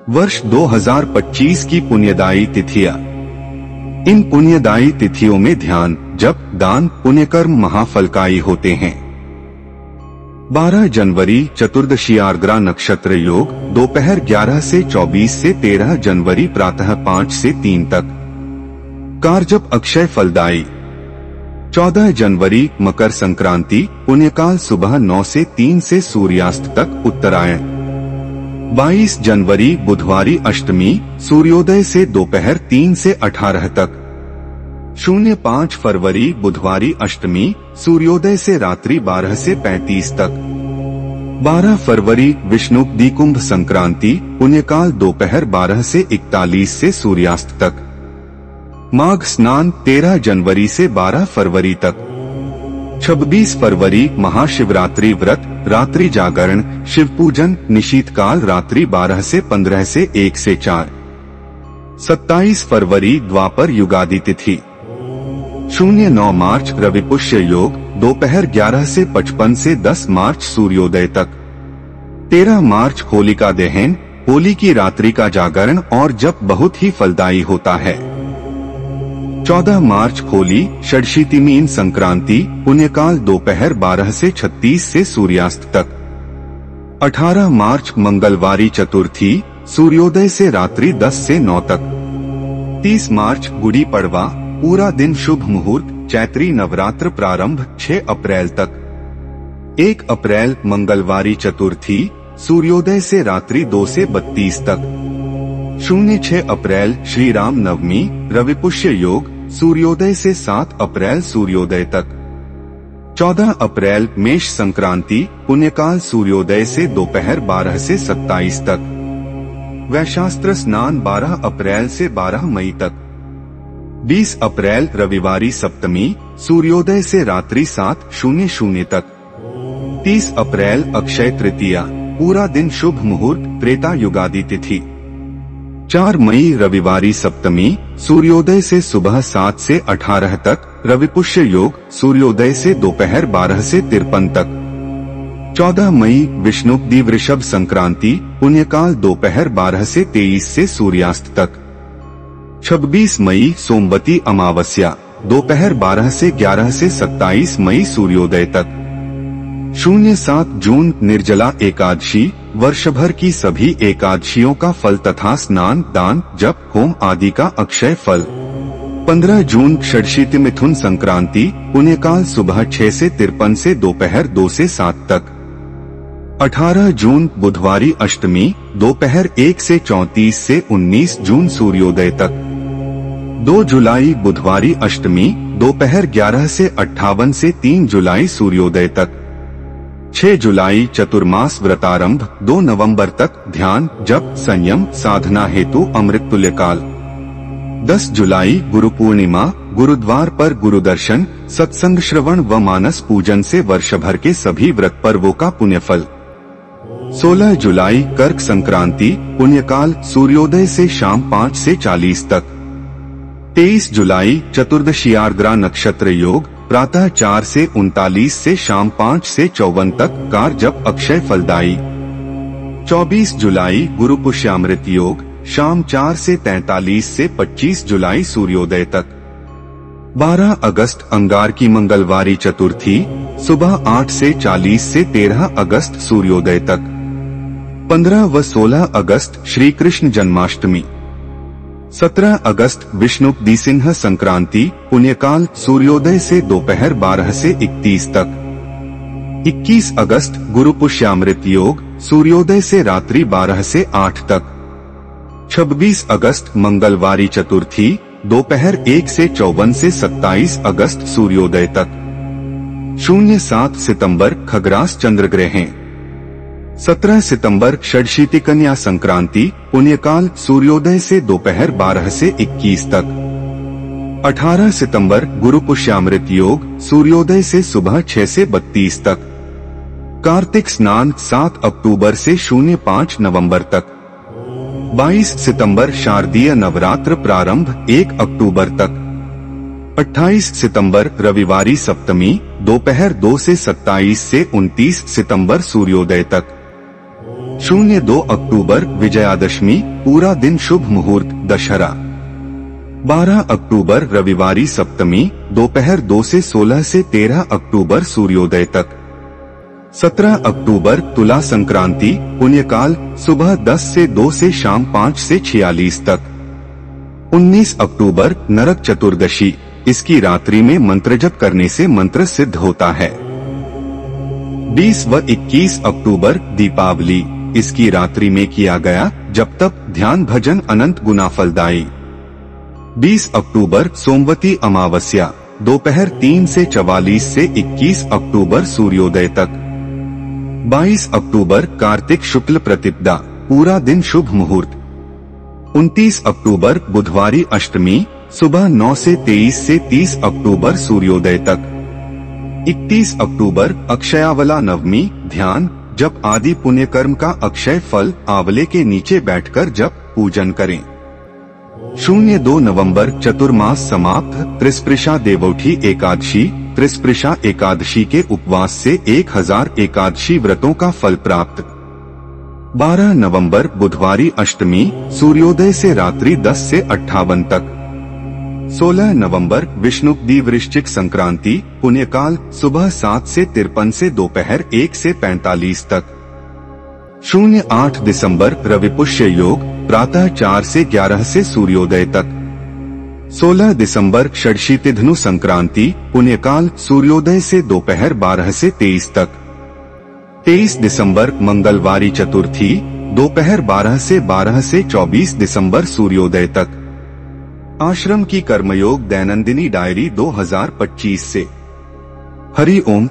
वर्ष 2025 की पुण्यदायी तिथियां। इन पुण्यदायी तिथियों में ध्यान, जप, दान, पुण्यकर्म महाफलदायी होते हैं। 12 जनवरी चतुर्दशी आर्द्रा नक्षत्र योग, दोपहर 11 से 24 से 13 जनवरी प्रातः 5 से 3 तक। कारजप अक्षय फलदायी। 14 जनवरी मकर संक्रांति, पुण्यकाल सुबह 9 से 3 से सूर्यास्त तक, उत्तरायण। 22 जनवरी बुधवारी अष्टमी, सूर्योदय से दोपहर 3 से 18 तक। 05 फरवरी बुधवारी अष्टमी, सूर्योदय से रात्रि 12 से 35 तक। 12 फरवरी विष्णु कुंभ संक्रांति, पुण्यकाल दोपहर 12 से 41 से सूर्यास्त तक। माघ स्नान 13 जनवरी से 12 फरवरी तक। 26 फरवरी महाशिवरात्रि व्रत, रात्रि जागरण, शिव पूजन, निशीतकाल रात्रि 12 से 15 से 1 से 4। 27 फरवरी द्वापर युगादि तिथि। 09 मार्च रविपुष्य योग, दोपहर 11 से 55 से 10 मार्च सूर्योदय तक। 13 मार्च होलिका दहन, होली की रात्रि का जागरण और जप बहुत ही फलदायी होता है। 14 मार्च होली, षष्ठी मीन संक्रांति, पुण्यकाल दोपहर 12 से 36 से सूर्यास्त तक। 18 मार्च मंगलवारी चतुर्थी, सूर्योदय से रात्रि 10 से 9 तक। 30 मार्च गुड़ी पड़वा, पूरा दिन शुभ मुहूर्त, चैत्री नवरात्र प्रारंभ 6 अप्रैल तक। 1 अप्रैल मंगलवारी चतुर्थी, सूर्योदय से रात्रि 2 से 32 तक। 06 अप्रैल श्री राम नवमी, रविपुष्य योग, सूर्योदय से 7 अप्रैल सूर्योदय तक। 14 अप्रैल मेष संक्रांति, पुण्यकाल सूर्योदय से दोपहर 12 से 27 तक। वैशास्त्र स्नान 12 अप्रैल से 12 मई तक। 20 अप्रैल रविवारी सप्तमी, सूर्योदय से रात्रि 7:00 तक। 30 अप्रैल अक्षय तृतीया, पूरा दिन शुभ मुहूर्त, त्रेता युगादि तिथि। 4 मई रविवारी सप्तमी, सूर्योदय से सुबह 7 से 18 तक, रविपुष्य योग, सूर्योदय से दोपहर 12 से 53 तक। 14 मई विष्णु वृषभ संक्रांति, पुण्यकाल दोपहर 12 से 23 से सूर्यास्त तक। 26 मई सोमवती अमावस्या, दोपहर 12 से 11 से 27 मई सूर्योदय तक। 07 जून निर्जला एकादशी, वर्ष भर की सभी एकादशियों का फल तथा स्नान, दान, जप, होम आदि का अक्षय फल। 15 जून षष्ठी मिथुन संक्रांति, पुण्यकाल सुबह 6 से 53 से दोपहर 2 से 7 तक। 18 जून बुधवारी अष्टमी, दोपहर 1 से 34 से 19 जून सूर्योदय तक। 2 जुलाई बुधवारी अष्टमी, दोपहर 11 से 58 से 3 जुलाई सूर्योदय तक। 6 जुलाई चतुर्मास व्रतारंभ, 2 नवंबर तक, ध्यान, जप, संयम, साधना हेतु अमृत तुल्य काल। 10 जुलाई गुरु पूर्णिमा, गुरुद्वार पर गुरु दर्शन, सत्संग श्रवण व मानस पूजन से वर्ष भर के सभी व्रत पर्वों का पुण्यफल। 16 जुलाई कर्क संक्रांति, पुण्यकाल, सूर्योदय से शाम 5 से 40 तक। 23 जुलाई चतुर्दशी आर्द्रा नक्षत्र योग, प्रातः 4 से 39 से शाम 5 से 54 तक, कार जप अक्षय फलदायी। 24 जुलाई गुरु पुष्यामृत योग, शाम 4 से 43 से 25 जुलाई सूर्योदय तक। 12 अगस्त अंगार की मंगलवारी चतुर्थी, सुबह 8 से 40 से 13 अगस्त सूर्योदय तक। 15 व 16 अगस्त श्री कृष्ण जन्माष्टमी। 17 अगस्त विष्णु सिंह संक्रांति, पुण्यकाल, सूर्योदय से दोपहर 12 से 31 तक। 21 अगस्त गुरु पुष्यामृत योग, सूर्योदय से रात्रि 12 से 8 तक। 26 अगस्त मंगलवारी चतुर्थी, दोपहर 1 से 54 से 27 अगस्त सूर्योदय तक। 07 सितंबर खग्रास चंद्र ग्रहण। 17 सितंबर षष्ठी कन्या संक्रांति, पुण्यकाल, सूर्योदय से दोपहर 12 से 21 तक। 18 सितंबर गुरु पुष्यामृत योग, सूर्योदय से सुबह 6 से 32 तक। कार्तिक स्नान 7 अक्टूबर से 05 नवंबर तक। 22 सितंबर शारदीय नवरात्र प्रारंभ 1 अक्टूबर तक। 28 सितंबर रविवारी सप्तमी, दोपहर 2 से 27 से 29 सितंबर सूर्योदय तक। 02 अक्टूबर विजयादशमी, पूरा दिन शुभ मुहूर्त दशहरा। 12 अक्टूबर रविवारी सप्तमी, दोपहर 2 से 16 से 13 अक्टूबर सूर्योदय तक। 17 अक्टूबर तुला संक्रांति, पुण्यकाल सुबह 10 से 2 से शाम 5 से 46 तक। 19 अक्टूबर नरक चतुर्दशी, इसकी रात्रि में मंत्र जप करने से मंत्र सिद्ध होता है। 20 व 21 अक्टूबर दीपावली, इसकी रात्रि में किया गया जब तक ध्यान भजन अनंत गुना फलदायी। 20 अक्टूबर सोमवती अमावस्या, दोपहर 3 से 44 से 21 अक्टूबर सूर्योदय तक। 22 अक्टूबर कार्तिक शुक्ल प्रतिपदा, पूरा दिन शुभ मुहूर्त। 29 अक्टूबर बुधवारी अष्टमी, सुबह 9 से 23 से 30 अक्टूबर सूर्योदय तक। 31 अक्टूबर अक्षयावला नवमी, ध्यान जप आदि पुण्य कर्म का अक्षय फल आंवले के नीचे बैठकर जप पूजन करें। 02 नवंबर चतुर्मास समाप्त, त्रिस्पृशा देवौठी एकादशी, त्रिस्पृशा एकादशी के उपवास से 1000 एकादशी व्रतों का फल प्राप्त। 12 नवंबर बुधवारी अष्टमी, सूर्योदय से रात्रि 10 से 58 तक। 16 नवंबर विष्णुपदी वृश्चिक संक्रांति, पुण्यकाल सुबह 7 से 53 से दोपहर 1 से 45 तक। 08 दिसंबर रविपुष्य योग, प्रातः 4 से 11 से सूर्योदय तक। 16 दिसंबर षष्ठी धनु संक्रांति, पुण्यकाल सूर्योदय से दोपहर 12 से 23 तक। 23 दिसंबर मंगलवारी चतुर्थी, दोपहर 12 से 24 दिसंबर सूर्योदय तक। आश्रम की कर्मयोग दैनंदिनी डायरी 2025 से। हरि ओम।